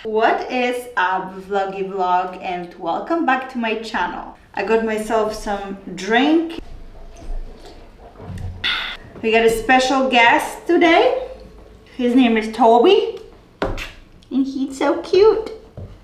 What is up, vloggy vlog, and welcome back to my channel. I got myself some drink. We got a special guest today. His name is Toby and he's so cute.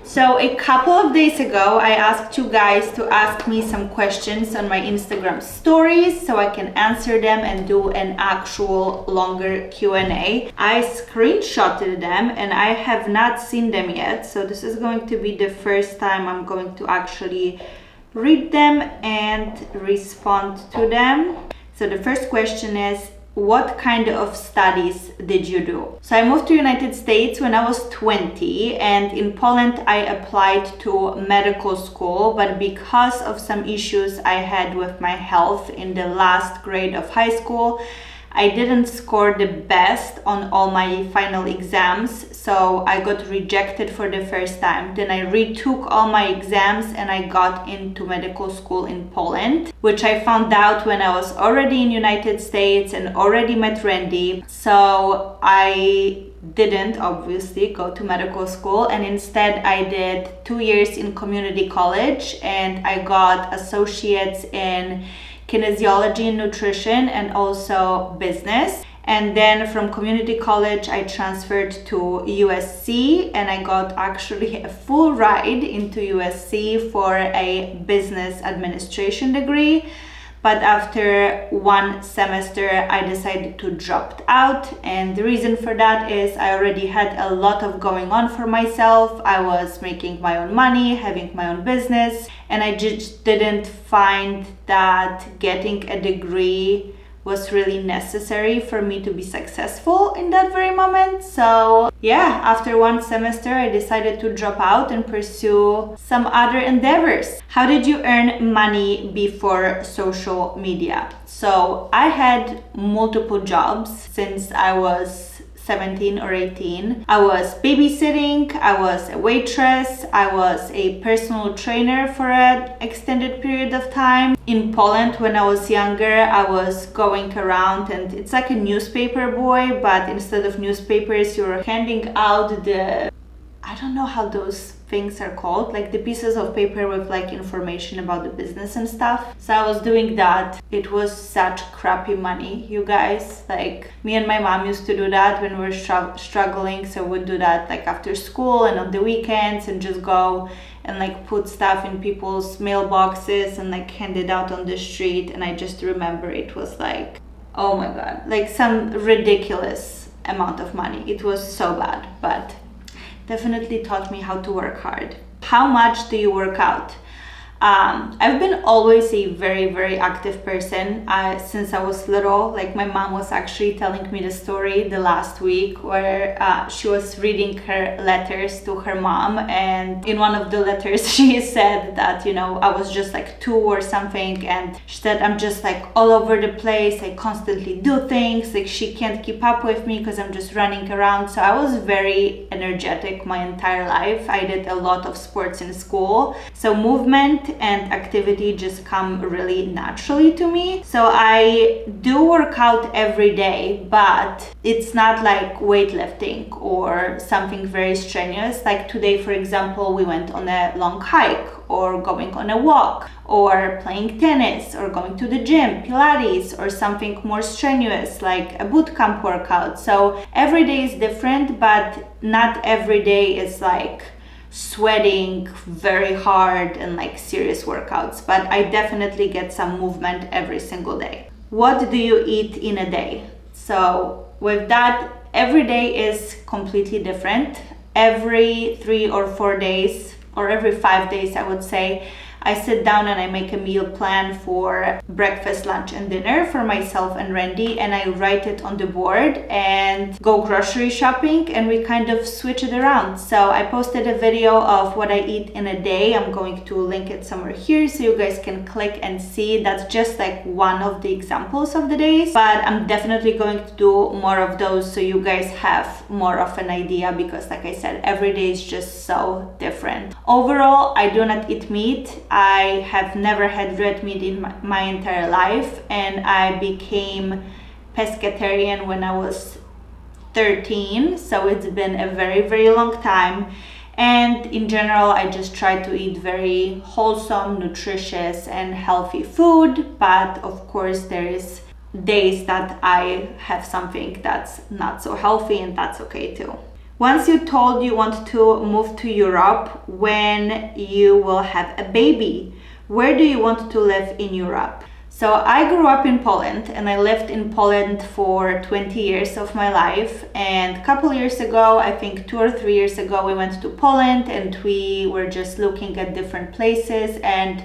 So a couple of days ago, I asked you guys to ask me some questions on my Instagram stories so I can answer them and do an actual longer Q&A. I screenshotted them and I have not seen them yet. So this is going to be the first time I'm going to actually read them and respond to them. So the first question is, what kind of studies did you do? So I moved to United States when I was 20, and in Poland I applied to medical school, but because of some issues I had with my health in the last grade of high school, I didn't score the best on all my final exams, so I got rejected for the first time. Then I retook all my exams and I got into medical school in Poland, which I found out when I was already in United States and already met Randy. So I didn't obviously go to medical school, and instead I did 2 years in community college and I got associates in kinesiology and nutrition and also business. And then from community college I transferred to USC and I got actually a full ride into USC for a business administration degree. But after one semester, I decided to drop out. And the reason for that is I already had a lot of going on for myself. I was making my own money, having my own business, and I just didn't find that getting a degree was really necessary for me to be successful in that very moment. So yeah, after one semester, I decided to drop out and pursue some other endeavors. How did you earn money before social media? So I had multiple jobs since I was 17 or 18. I was babysitting, I was a waitress, I was a personal trainer for an extended period of time. In Poland, when I was younger, I was going around, and it's like a newspaper boy, but instead of newspapers, you're handing out I don't know how those things are called, like the pieces of paper with like information about the business and stuff. So I was doing that. It was such crappy money, you guys. Like, me and my mom used to do that when we were struggling. So we'd do that like after school and on the weekends and just go and like put stuff in people's mailboxes and like hand it out on the street. And I just remember it was like, oh my God, like some ridiculous amount of money. It was so bad, but definitely taught me how to work hard. How much do you work out? I've been always a very, very active person since I was little. Like, my mom was actually telling me the story the last week where she was reading her letters to her mom, and in one of the letters she said that, you know, I was just like 2 or something, and she said I'm just like all over the place, I constantly do things, like she can't keep up with me because I'm just running around. So I was very energetic my entire life. I did a lot of sports in school, so movement and activity just come really naturally to me. So I do work out every day, but it's not like weightlifting or something very strenuous. Like today, for example, we went on a long hike, or going on a walk, or playing tennis, or going to the gym, Pilates, or something more strenuous like a boot camp workout. So every day is different, but not every day is like sweating very hard and like serious workouts, but I definitely get some movement every single day. What do you eat in a day? So with that, every day is completely different. Every 3 or 4 days, or every 5 days, I would say, I sit down and I make a meal plan for breakfast, lunch, and dinner for myself and Randy, and I write it on the board and go grocery shopping, and we kind of switch it around. So I posted a video of what I eat in a day. I'm going to link it somewhere here so you guys can click and see. That's just like one of the examples of the days, but I'm definitely going to do more of those so you guys have more of an idea, because like I said, every day is just so different. Overall, I do not eat meat. I have never had red meat in my entire life, and I became pescatarian when I was 13, so it's been a very, very long time. And in general, I just try to eat very wholesome, nutritious, and healthy food. But of course, there is days that I have something that's not so healthy, and that's okay too. Once you told you want to move to Europe, when you will have a baby, where do you want to live in Europe? So I grew up in Poland, and I lived in Poland for 20 years of my life. And a couple years ago, I think 2 or 3 years ago, we went to Poland and we were just looking at different places, and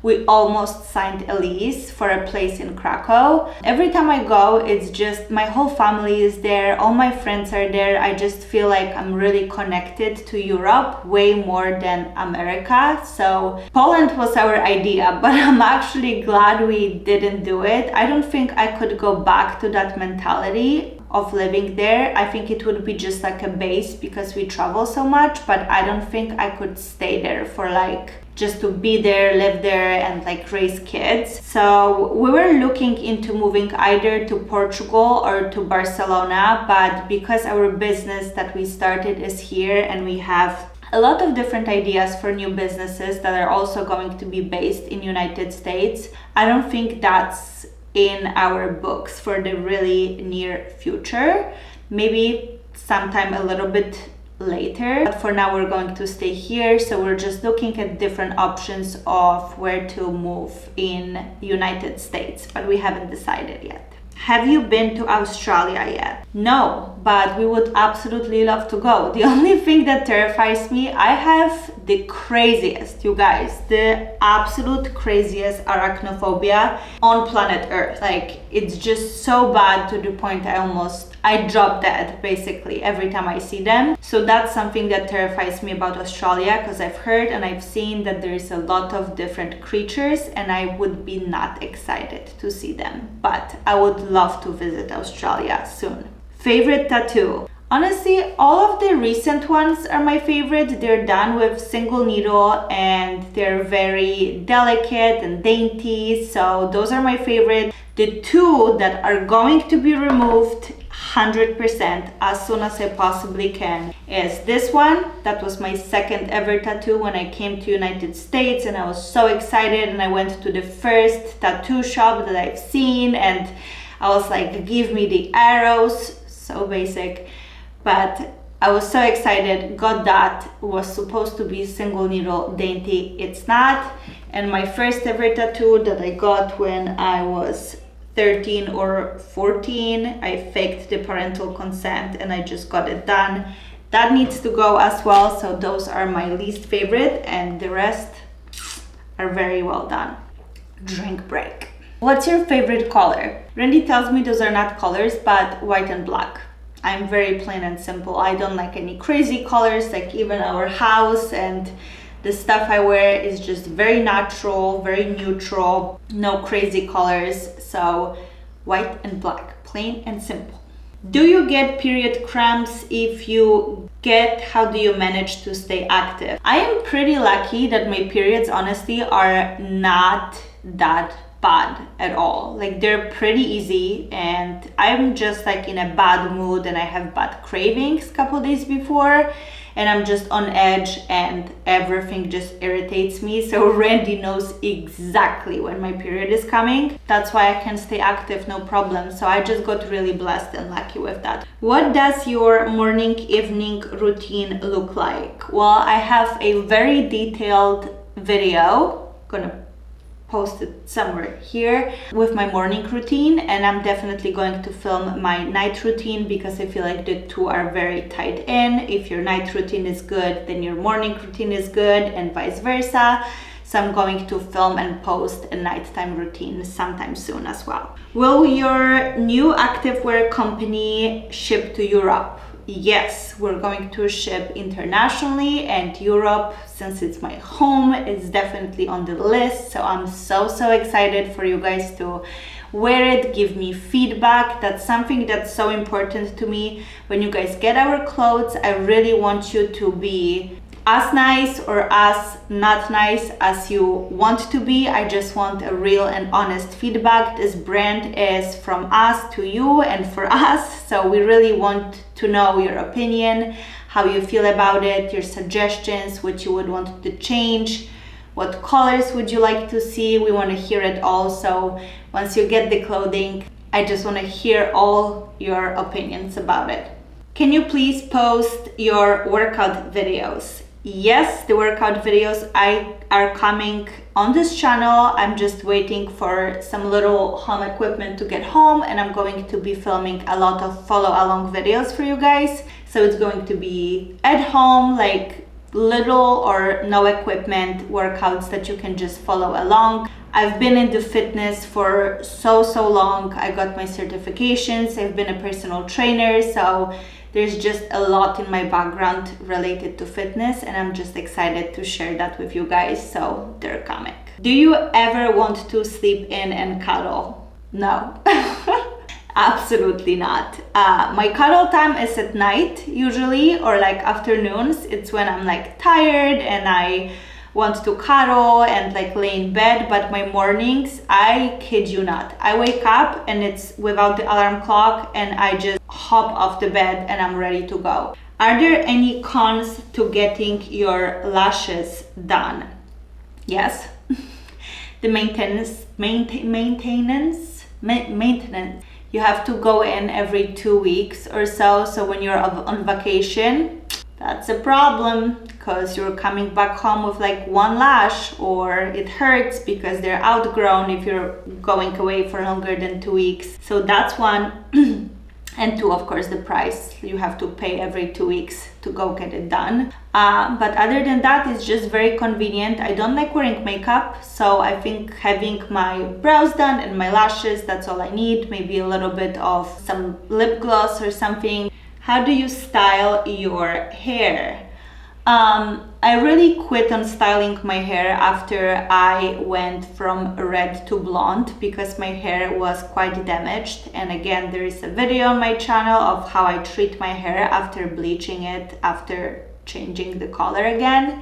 we almost signed a lease for a place in Krakow. Every time I go, it's just my whole family is there, all my friends are there. I just feel like I'm really connected to Europe way more than America. So Poland was our idea, but I'm actually glad we didn't do it. I don't think I could go back to that mentality of living there. I think it would be just like a base because we travel so much, but I don't think I could stay there for like just to be there, live there, and like raise kids. So we were looking into moving either to Portugal or to Barcelona, but because our business that we started is here and we have a lot of different ideas for new businesses that are also going to be based in United States, I don't think that's in our books for the really near future. Maybe sometime a little bit later, but for now we're going to stay here. So we're just looking at different options of where to move in United States, but we haven't decided yet. Have you been to Australia yet? No, but we would absolutely love to go. The only thing that terrifies me, I have the craziest, you guys, the absolute craziest arachnophobia on planet Earth. Like, it's just so bad to the point I drop dead basically every time I see them. So that's something that terrifies me about Australia, because I've heard and I've seen that there is a lot of different creatures and I would be not excited to see them. But I would love to visit Australia soon. Favorite tattoo? Honestly, all of the recent ones are my favorite. They're done with single needle and they're very delicate and dainty. So those are my favorite. The two that are going to be removed 100% as soon as I possibly can is this one. That was my second ever tattoo when I came to United States, and I was so excited, and I went to the first tattoo shop that I've seen and I was like, give me the arrows. So basic, but I was so excited, got that. It was supposed to be single needle dainty, it's not. And my first ever tattoo that I got when I was 13 or 14, I faked the parental consent and I just got it done. That needs to go as well. So those are my least favorite and the rest are very well done. Drink break. What's your favorite color? Randy tells me those are not colors, but white and black. I'm very plain and simple. I don't like any crazy colors, like even our house and the stuff I wear is just very natural, very neutral, no crazy colors. So white and black, plain and simple. Do you get period cramps? If you get, how do you manage to stay active? I am pretty lucky that my periods honestly are not that bad at all. Like, they're pretty easy, and I'm just like in a bad mood and I have bad cravings a couple days before and I'm just on edge and everything just irritates me. So Randy knows exactly when my period is coming. That's why I can stay active, no problem. So I just got really blessed and lucky with that. What does your morning evening routine look like? Well, I have a very detailed video, gonna post it somewhere here, with my morning routine, and I'm definitely going to film my night routine because I feel like the two are very tied in. If your night routine is good, then your morning routine is good, and vice versa. So I'm going to film and post a nighttime routine sometime soon as well. Will your new activewear company ship to Europe? Yes, we're going to ship internationally, and Europe, since it's my home, is definitely on the list. So I'm so excited for you guys to wear it, give me feedback. That's something that's so important to me. When you guys get our clothes, I really want you to be as nice or as not nice as you want to be. I just want a real and honest feedback. This brand is from us to you and for us, so we really want to know your opinion, how you feel about it, your suggestions, what you would want to change, what colors would you like to see. We want to hear it all. So once you get the clothing, I just want to hear all your opinions about it. Can you please post your workout videos? Yes, the workout videos are coming on this channel. I'm just waiting for some little home equipment to get home, and I'm going to be filming a lot of follow along videos for you guys. So it's going to be at home, like little or no equipment workouts that you can just follow along. I've been into fitness for so long. I got my certifications. I've been a personal trainer, so there's just a lot in my background related to fitness, and I'm just excited to share that with you guys, so they're coming. Do you ever want to sleep in and cuddle? No. Absolutely not. My cuddle time is at night usually, or like afternoons. It's when I'm like tired and I want to cuddle and like lay in bed. But my mornings, I kid you not, I wake up and it's without the alarm clock and I just hop off the bed and I'm ready to go. Are there any cons to getting your lashes done? Yes. The maintenance. You have to go in every 2 weeks or so. So when you're on vacation, that's a problem, because you're coming back home with like one lash, or it hurts because they're outgrown if you're going away for longer than 2 weeks. So that's one. And two, of course, the price. You have to pay every 2 weeks to go get it done. But other than that, it's just very convenient. I don't like wearing makeup, so I think having my brows done and my lashes, that's all I need. Maybe a little bit of some lip gloss or something. How do you style your hair? I really quit on styling my hair after I went from red to blonde, because my hair was quite damaged. And again, there is a video on my channel of how I treat my hair after bleaching it, after changing the color again.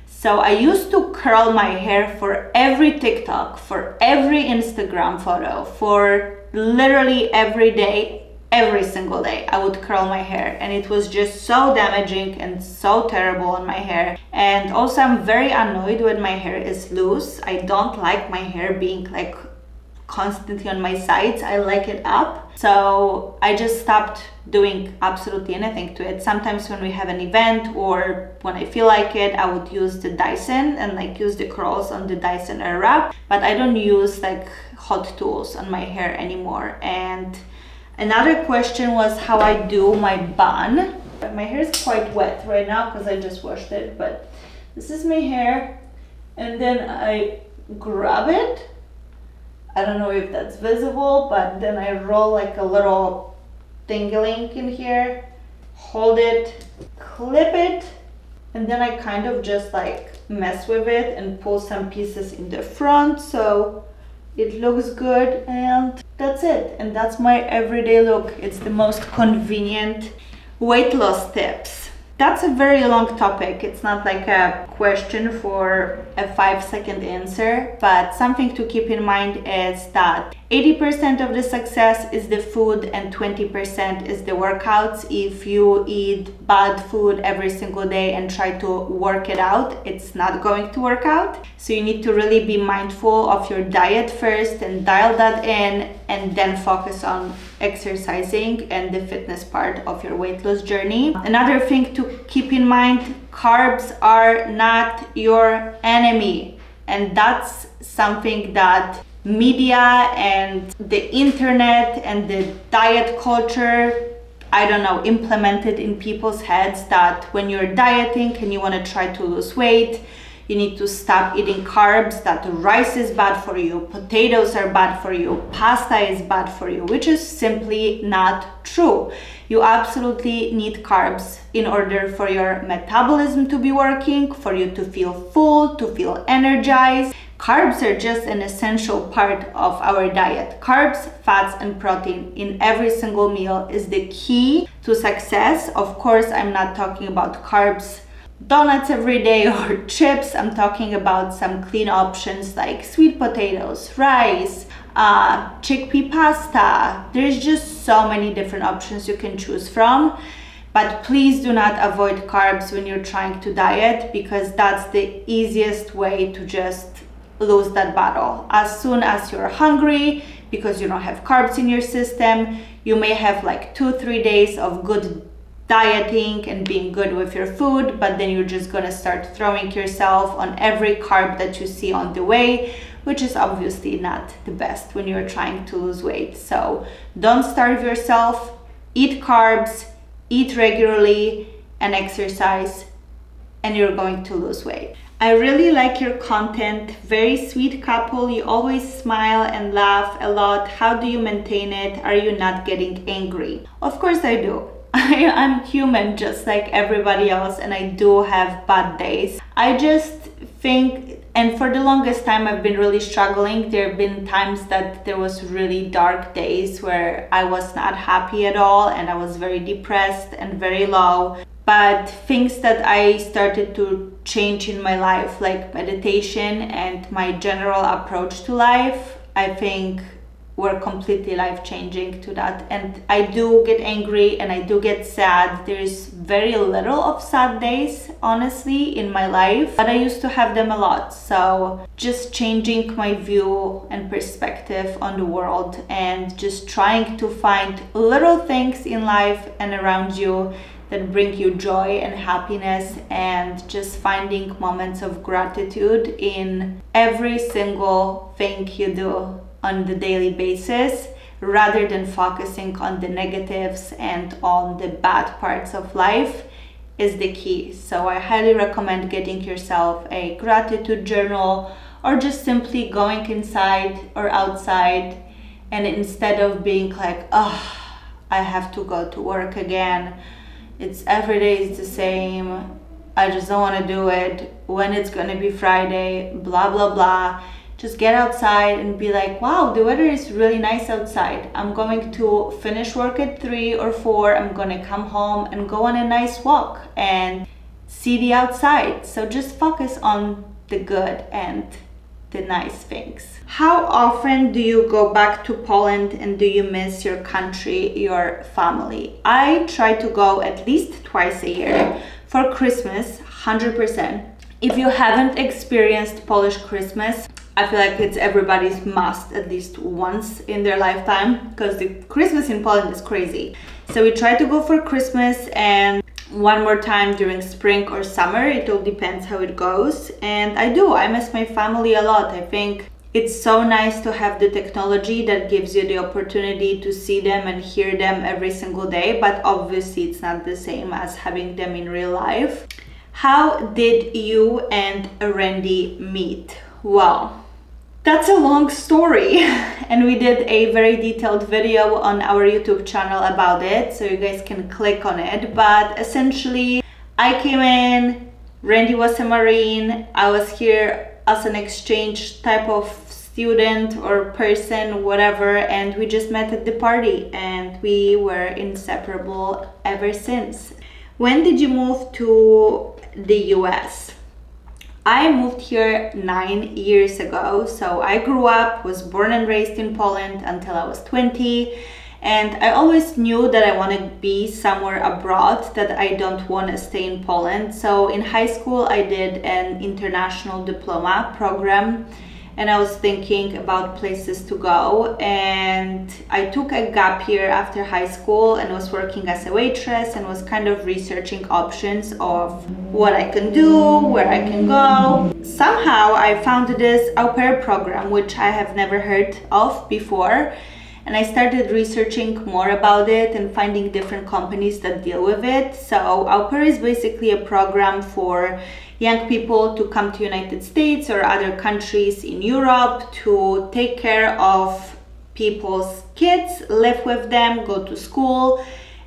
So I used to curl my hair for every TikTok, for every Instagram photo, for literally every day. Every single day I would curl my hair, and it was just so damaging and so terrible on my hair. And also I'm very annoyed when my hair is loose. I don't like my hair being like constantly on my sides. I like it up. So I just stopped doing absolutely anything to it. Sometimes when we have an event or when I feel like it, I would use the Dyson and like use the curls on the Dyson Airwrap, but I don't use like hot tools on my hair anymore. And another question was how I do my bun. My hair is quite wet right now because I just washed it, but this is my hair, and then I grab it. I don't know if that's visible, but then I roll like a little thingy in here, hold it, clip it, and then I kind of just like mess with it and pull some pieces in the front so it looks good, and that's it. And that's my everyday look. It's the most convenient weight loss tips. That's a very long topic. It's not like a question for a 5-second answer, but something to keep in mind is that 80% of the success is the food and 20% is the workouts. If you eat bad food every single day and try to work it out, it's not going to work out. So you need to really be mindful of your diet first and dial that in, and then focus on exercising and the fitness part of your weight loss journey. Another thing to keep in mind, carbs are not your enemy. And that's something that media and the internet and the diet culture, I don't know, implemented in people's heads, that when you're dieting and you want to try to lose weight, you need to stop eating carbs, that rice is bad for you, potatoes are bad for you, pasta is bad for you, which is simply not true. You absolutely need carbs in order for your metabolism to be working, for you to feel full, to feel energized. Carbs are just an essential part of our diet. Carbs, fats, and protein in every single meal is the key to success. Of course, I'm not talking about carbs, donuts every day or chips. I'm talking about some clean options like sweet potatoes, rice, chickpea pasta. There's just so many different options you can choose from. But please do not avoid carbs when you're trying to diet, because that's the easiest way to just lose that battle. As soon as you're hungry, because you don't have carbs in your system, you may have like 2-3 days of good dieting and being good with your food, but then you're just gonna start throwing yourself on every carb that you see on the way, which is obviously not the best when you're trying to lose weight. So don't starve yourself, eat carbs, eat regularly, and exercise, and you're going to lose weight. I really like your content. Very sweet couple. You always smile and laugh a lot. How do you maintain it? Are you not getting angry? Of course I do. I'm human just like everybody else, and I do have bad days. I just think, and for the longest time I've been really struggling. There have been times that there was really dark days where I was not happy at all, and I was very depressed and very low. But things that I started to change in my life, like meditation and my general approach to life, I think were completely life-changing to that. And I do get angry and I do get sad. There's very little of sad days, honestly, in my life, but I used to have them a lot. So just changing my view and perspective on the world, and just trying to find little things in life and around you that bring you joy and happiness, and just finding moments of gratitude in every single thing you do on the daily basis, rather than focusing on the negatives and on the bad parts of life, is the key. So I highly recommend getting yourself a gratitude journal, or just simply going inside or outside, and instead of being like, oh, I have to go to work again, it's every day is the same, I just don't want to do it, when it's gonna be Friday, blah blah blah. Just get outside and be like, wow, the weather is really nice outside. I'm going to finish work at 3 or 4. I'm gonna come home and go on a nice walk and see the outside. So just focus on the good and the nice things. How often do you go back to Poland, and do you miss your country, your family? I try to go at least twice a year. For Christmas, 100%. If you haven't experienced Polish Christmas, I feel like it's everybody's must at least once in their lifetime, because the Christmas in Poland is crazy. So we try to go for Christmas, and one more time during spring or summer. It all depends how it goes. And I miss my family a lot. I think it's so nice to have the technology that gives you the opportunity to see them and hear them every single day, but obviously it's not the same as having them in real life. How did you and Randy meet? Well, that's a long story, and we did a very detailed video on our YouTube channel about it, so you guys can click on it. But essentially, I came in, Randy was a Marine, I was here as an exchange type of student or person, whatever, and we just met at the party, and we were inseparable ever since. When did you move to the US? I moved here 9 years ago. So I grew up, was born and raised in Poland until I was 20. And I always knew that I want to be somewhere abroad, that I don't want to stay in Poland. So in high school, I did an international diploma program, and I was thinking about places to go. And I took a gap year after high school and was working as a waitress, and was kind of researching options of what I can do, where I can go. Somehow I found this au pair program, which I have never heard of before. And I started researching more about it and finding different companies that deal with it. So au pair is basically a program for young people to come to United States or other countries in Europe to take care of people's kids, live with them, go to school,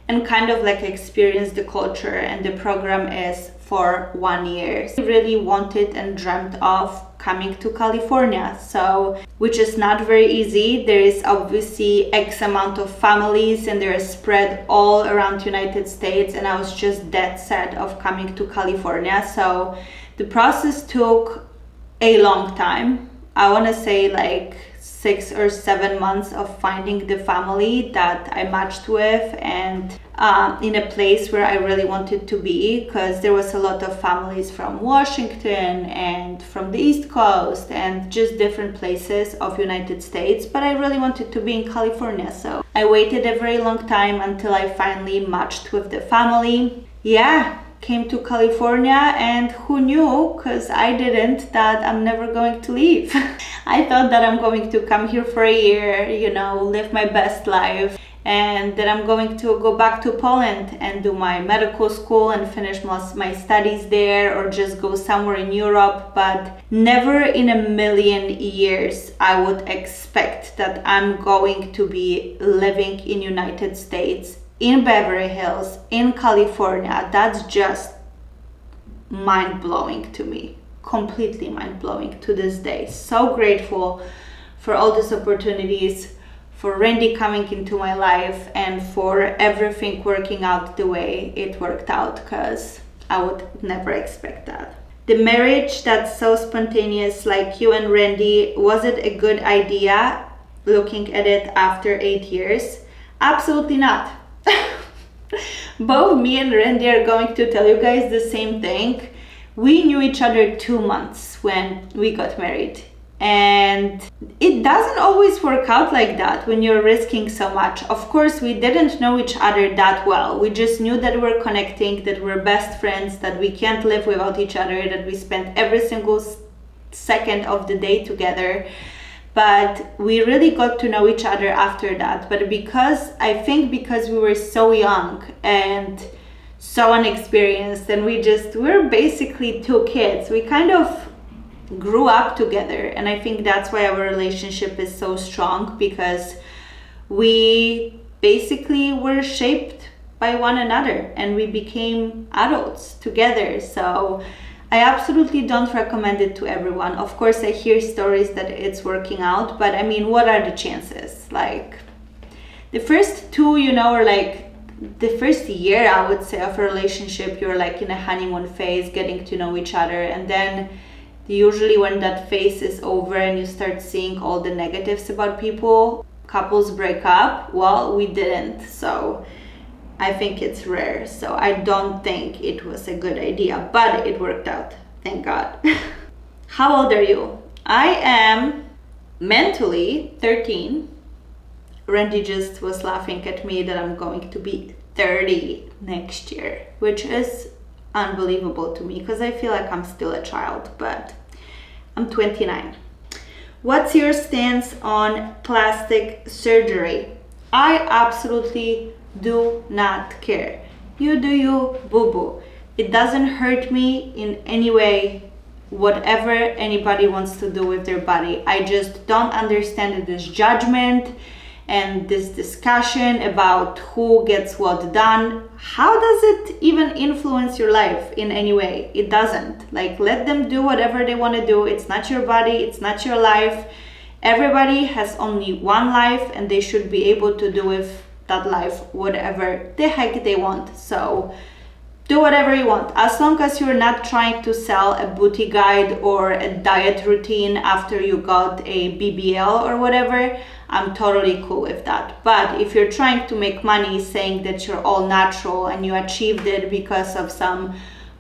and kind of like experience the culture. And the program is for 1 year. I really wanted and dreamt of coming to California, so which is not very easy. There is obviously X amount of families, and they're spread all around United States, and I was just dead set of coming to California. So the process took a long time. I want to say like 6 or 7 months of finding the family that I matched with, and in a place where I really wanted to be, because there was a lot of families from Washington and from the East Coast and just different places of United States, but I really wanted to be in California. So I waited a very long time until I finally matched with the family. Yeah, came to California, and who knew, because I didn't, that I'm never going to leave. I thought that I'm going to come here for a year, live my best life, and then I'm going to go back to Poland and do my medical school and finish my studies there, or just go somewhere in Europe. But never in a million years I would expect that I'm going to be living in United States, in Beverly Hills, in California. That's just mind-blowing to me. Completely mind-blowing to this day. So grateful for all these opportunities, for Randy coming into my life, and for everything working out the way it worked out, because I would never expect that. The marriage that's so spontaneous like you and Randy, was it a good idea looking at it after 8 years? Absolutely not. Both me and Randy are going to tell you guys the same thing. We knew each other 2 months when we got married, and it doesn't always work out like that when you're risking so much. Of course, we didn't know each other that well. We just knew that we're connecting, that we're best friends, that we can't live without each other, that we spent every single second of the day together. But we really got to know each other after that. But I think because we were so young and so unexperienced, and we're basically two kids, we kind of grew up together. And I think that's why our relationship is so strong, because we basically were shaped by one another and we became adults together. So I absolutely don't recommend it to everyone. Of course, I hear stories that it's working out, but I mean, what are the chances? Like, the first two, or like the first year, I would say, of a relationship, you're like in a honeymoon phase, getting to know each other. And then usually when that phase is over and you start seeing all the negatives about people, couples break up. Well, we didn't. So I think it's rare, so I don't think it was a good idea, but it worked out, thank God. How old are you? I am mentally 13. Randy just was laughing at me that I'm going to be 30 next year, which is unbelievable to me, because I feel like I'm still a child, but I'm 29. What's your stance on plastic surgery? I absolutely do not care. You do you, boo-boo. It doesn't hurt me in any way, whatever anybody wants to do with their body. I just don't understand this judgment and this discussion about who gets what done. How does it even influence your life in any way? It doesn't. Like, let them do whatever they want to do. It's not your body, it's not your life. Everybody has only one life, and they should be able to do with that life whatever the heck they want. So do whatever you want, as long as you're not trying to sell a booty guide or a diet routine after you got a BBL or whatever. I'm totally cool with that. But if you're trying to make money saying that you're all natural and you achieved it because of some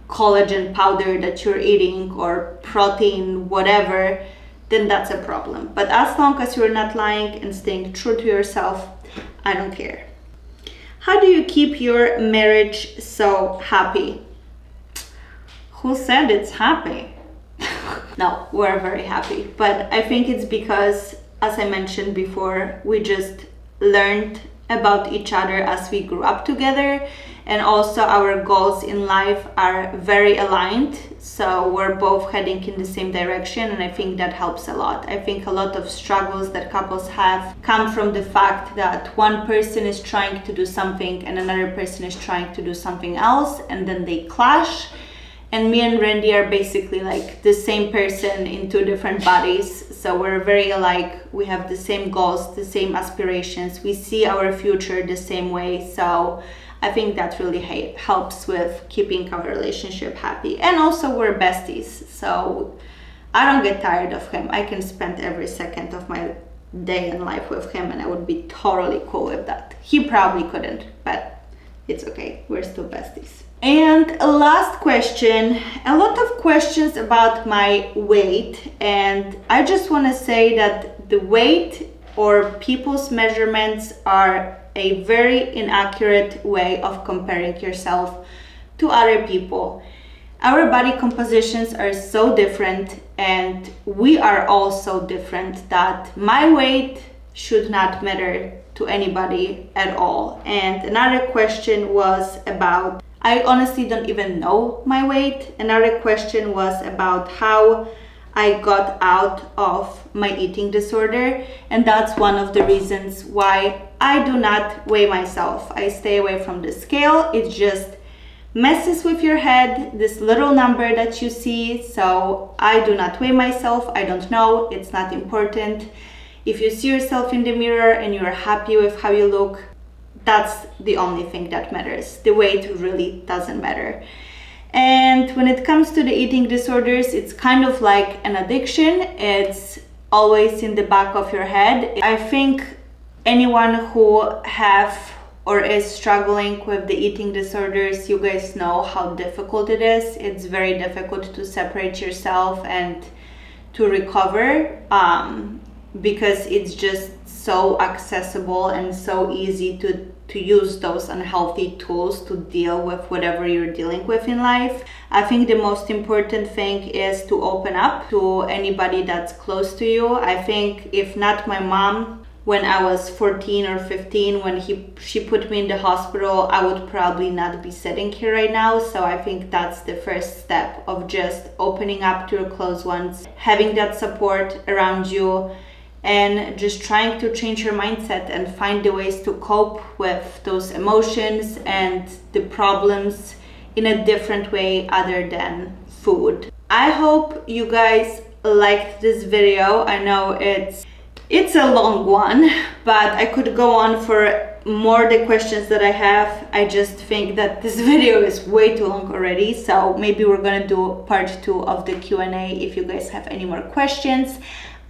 collagen powder that you're eating or protein whatever, then that's a problem. But as long as you're not lying and staying true to yourself, I don't care. How do you keep your marriage so happy? Who said it's happy? No, we're very happy. But I think it's because, as I mentioned before, we just learned about each other as we grew up together, and also our goals in life are very aligned, so we're both heading in the same direction, and I think that helps a lot. I think a lot of struggles that couples have come from the fact that one person is trying to do something and another person is trying to do something else, and then they clash. And me and Randy are basically like the same person in two different bodies. So we're very alike. We have the same goals, the same aspirations. We see our future the same way. So I think that really helps with keeping our relationship happy. And also we're besties. So I don't get tired of him. I can spend every second of my day in life with him, and I would be totally cool with that. He probably couldn't, but it's okay. We're still besties. And a last question, a lot of questions about my weight, and I just want to say that the weight or people's measurements are a very inaccurate way of comparing yourself to other people. Our body compositions are so different, and we are all so different, that my weight should not matter to anybody at all. And another question was about, I honestly don't even know my weight. Another question was about how I got out of my eating disorder, and that's one of the reasons why I do not weigh myself. I stay away from the scale. It just messes with your head, this little number that you see. So I do not weigh myself. I don't know. It's not important. If you see yourself in the mirror and you're happy with how you look, that's the only thing that matters. The weight really doesn't matter. And when it comes to the eating disorders, it's kind of like an addiction. It's always in the back of your head. I think anyone who have or is struggling with the eating disorders, you guys know how difficult it is. It's very difficult to separate yourself and to recover, because it's just so accessible and so easy to use those unhealthy tools to deal with whatever you're dealing with in life. I think the most important thing is to open up to anybody that's close to you. I think if not my mom, when I was 14 or 15, when she put me in the hospital, I would probably not be sitting here right now. So I think that's the first step of just opening up to your close ones, having that support around you, and just trying to change your mindset and find the ways to cope with those emotions and the problems in a different way other than food. I hope you guys liked this video. I know it's a long one, but I could go on for more the questions that I have. I just think that this video is way too long already, so maybe we're gonna do part 2 of the Q&A if you guys have any more questions.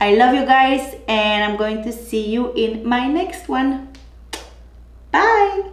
I love you guys, and I'm going to see you in my next one. Bye!